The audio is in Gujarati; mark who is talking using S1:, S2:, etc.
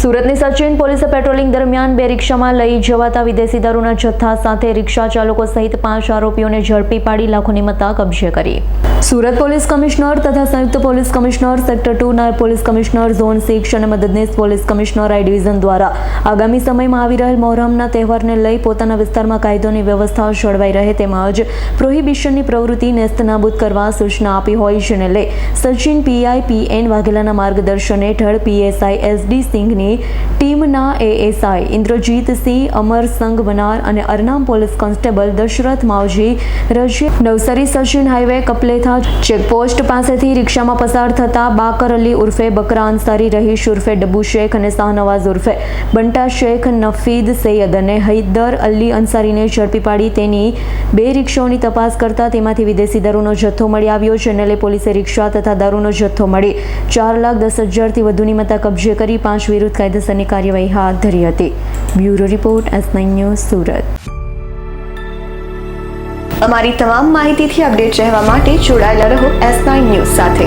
S1: સુરતની સચિન પોલીસે પેટ્રોલિંગ દરમિયાન બે રિક્ષામાં લઈ જવાતા વિદેશી દારૂના જથ્થા સાથે રિક્ષા ચાલકો સહિત 5 આરોપીઓને ઝડપી પાડી લાખોની મત્તા કબજે કરી। સુરત પોલીસ કમિશનર તથા સંયુક્ત પોલીસ કમિશનર સેક્ટર 2 નાયબ પોલીસ કમિશનર ઝોન 6 અને મદદનીશ પોલીસ કમિશનર આઈ ડિવિઝન દ્વારા આગામી સમયમાં આવી રહેલ મોહરમના તહેવારને લઈ પોતાના વિસ્તારમાં કાયદોની વ્યવસ્થા જળવાઈ રહે તેમજ પ્રોહિબિશનની પ્રવૃત્તિ નેસ્તનાબૂદ કરવા સૂચના આપી હોય જેને લઈ સચિન પીઆઈ પીએન વાઘેલાના માર્ગદર્શન હેઠળ પીએસઆઈ એસડી સિંઘની ટીમના એએસઆઈ ઇન્દ્રજીતસિંહ, અમર સંઘ વનાર અને અરનામ પોલીસ કોન્સ્ટેબલ દશરથ માવજી રજી નવસારી સચિન હાઈવે કપલેથા ચેકપોસ્ટ પાસેથી રિક્ષામાં પસાર થતા બાકર અલી ઉર્ફે બકરા અંસારી, રહીશ ઉર્ફે ડબ્બુ શેખ અને શાહનવાઝ ઉર્ફે બંટા શેખ, નફીદ સૈયદ અને હૈદર અલી અંસારીને ઝડપી પાડી તેની બે રિક્ષાઓની તપાસ કરતા તેમાંથી વિદેશી દારૂનો જથ્થો મળી આવ્યો જેને લઈ પોલીસે રિક્ષા તથા દારૂનો જથ્થો મળી 4,10,000થી વધુની મત્તા કબજે કરી 5 વિરુદ્ધ કાયદેસરની કાર્યવાહી હાથ ધરી હતી। Bureau report S9 news Surat.
S2: અમારી તમામ માહિતીથી અપડેટ રહેવા માટે જોડાયેલા રહો S9 ન્યૂઝ સાથે।